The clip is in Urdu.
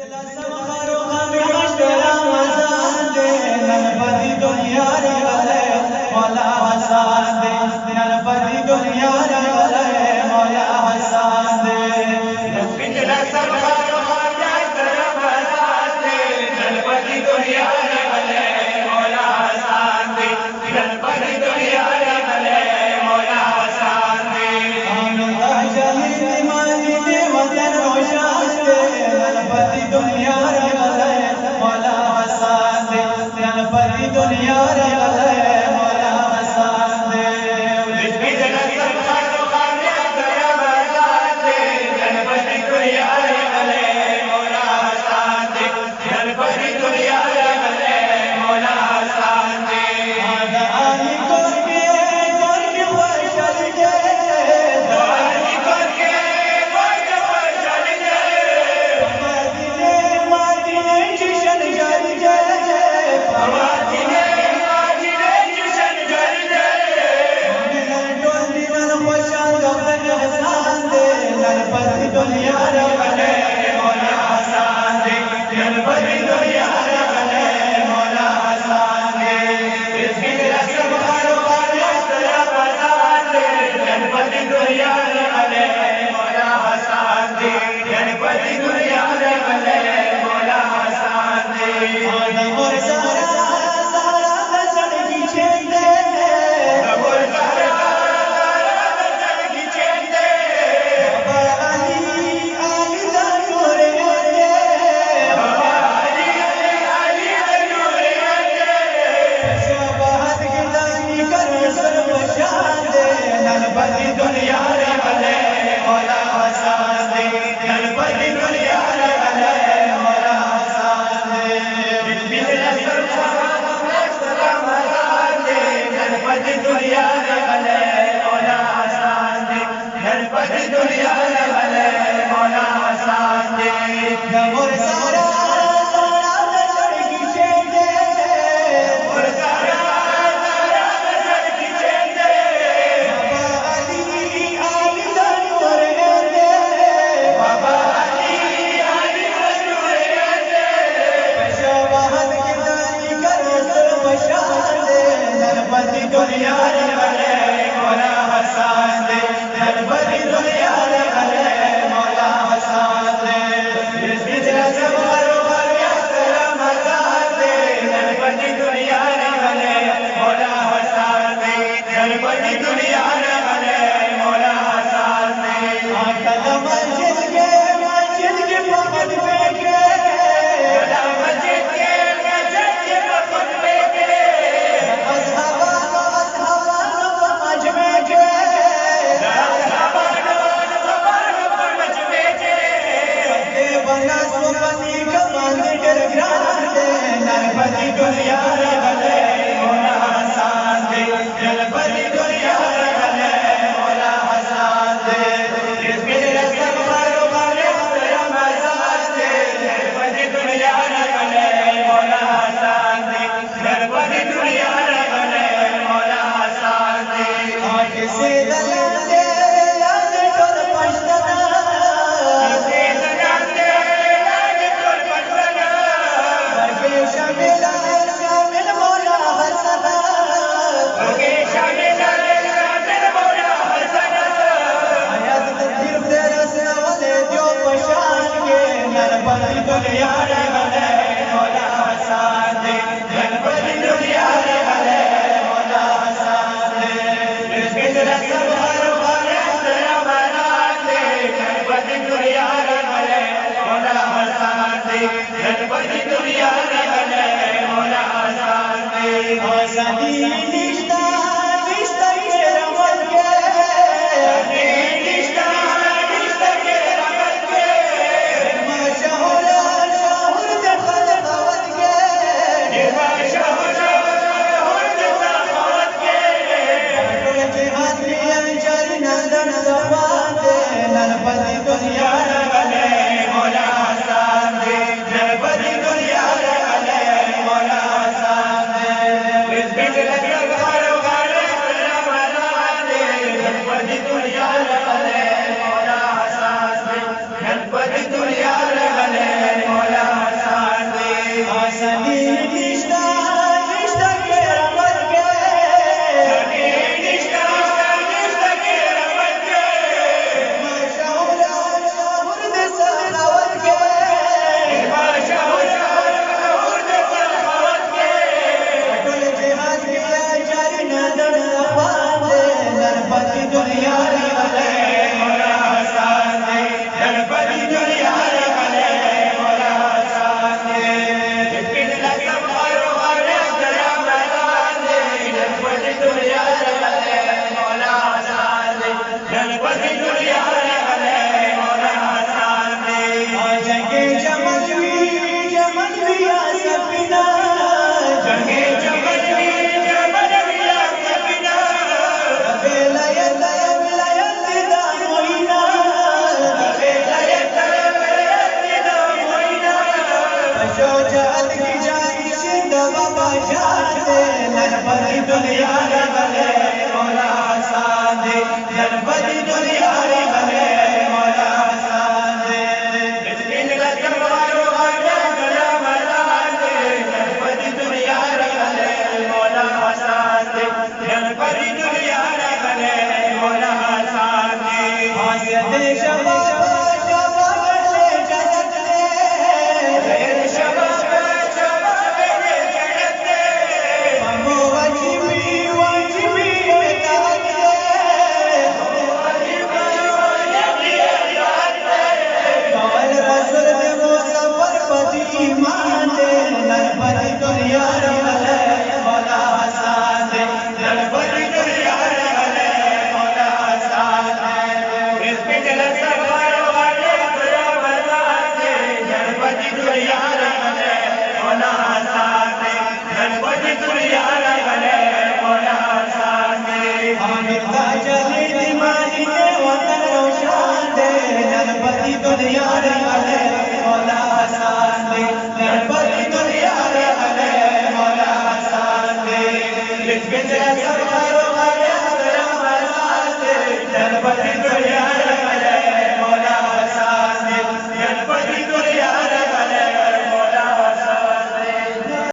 پنځلسم خاروغہ میاشت رمضان دے نن پدی دنیا راغلے مولا حسن دے نن پدی دنیا راغلے مولا حسن دے پنځلسم خاروغہ میاشت رمضان دے نن پدی دنیا راغلے مولا حسن دے نن پدی دنیا راغلے مولا حسن دے امام جلیل مانی دے وطن روشن دے نن پدی دنیا راغلے مولا حسن دے نن پدی دنیا راغلے مولا حسن دے پنځلسم خاروغہ میاشت رمضان دے نن پدی دنیا راغلے مولا حسن دے نن پدی دنیا راغلے مولا حسن دے دعائی کر کے خوشحال دے دعائی کر کے خوشحال دے مدینے جشن جاری دے مدینے جشن جاری دے ملن ڈول دیوان خوشحال دفتر حسن دے نن پدی دنیا راغلے مولا حسن دے نن پدی دنیا راغلے مولا حسن دے پنځلسم خاروغہ میاشت رمضان دے نن پدی دنیا راغلے مولا حسن دے نن پدی دنیا راغلے مولا حسن دے نمور سارا سارا نظر کی چھین دے نمور سارا نظر کی چھین دے بابا علی دا نور دے بابا علی دا نور دے شباہت کی دانی کر سر بشان دے نن پدی دنیا راغلے مولا حسن دے نن پدی دنیا راغلے مولا حسن دے پنځلسم خاروغہ میاشت رمضان دے نن پدی دنیا راغلے مولا حسن دے نن پدی دنیا راغلے مولا حسن دے نمور سارا سارا نظر کی چھین دے نمور سارا سارا نظر کی چھین دے بابا علی دا نور دے بابا علی دا نور دے شباہت کی دانی کر سر بشان دے نن پدی دنیا راغلے مولا حسن دے نن پدی دنیا راغلے مولا حسن دے پنځلسم خاروغہ میاشت رمضان دے نن پدی دنیا راغلے مولا حسن دے نن پدی دنیا راغلے مولا حسن دے کلا مسجد کے پخت پہ کے کلا مسجد کے پخت پہ کے اصحابان مجمع کے اصحابان مجمع کے بنا سوپنی کمال ڈر گران دے نن پدی دنیا راغلے مولا حسن دے نن پدی دنیا راغلے مولا حسن دے پنځلسم خاروغہ میاشت رمضان دے نن پدی دنیا راغلے مولا حسن دے نن پدی دنیا راغلے مولا حسن دے کسی دلان دے یاد ټول پښتانه کسی دلان دے یاد ټول پښتانه ورکې شامل مولا حسن ورکې شامل مولا حسن آیات تدبیر دے رسنا والے دیو پشان کے نن پدی دنیا راغلے مولا حسن دے نن پدی دنیا راغلے مولا حسن دے پنځلسم خاروغہ میاشت رمضان دے نن پدی دنیا راغلے مولا حسن دے نن پدی دنیا راغلے مولا حسن دے آزادی نشتا کے رمض کے نشتا کے رمض کے ما شاہور دے خلقوت کے ما شاہور دے خلقوت کے ٹول جہاد کی انجاری نندن زبان دے نن پدی دنیا راغلے مولا حسن دے نن پدی دنیا راغلے مولا حسن دے پنځلسم خاروغہ گنپتی دنیا رگلے مولا حسان دے گنپتی دنیا رگلے مولا حسان دے بسم لکم وارو آجا گلا مران دے گنپتی دنیا رگلے مولا حسان دے گنپتی دنیا رگلے مولا حسان دے حاصل شباب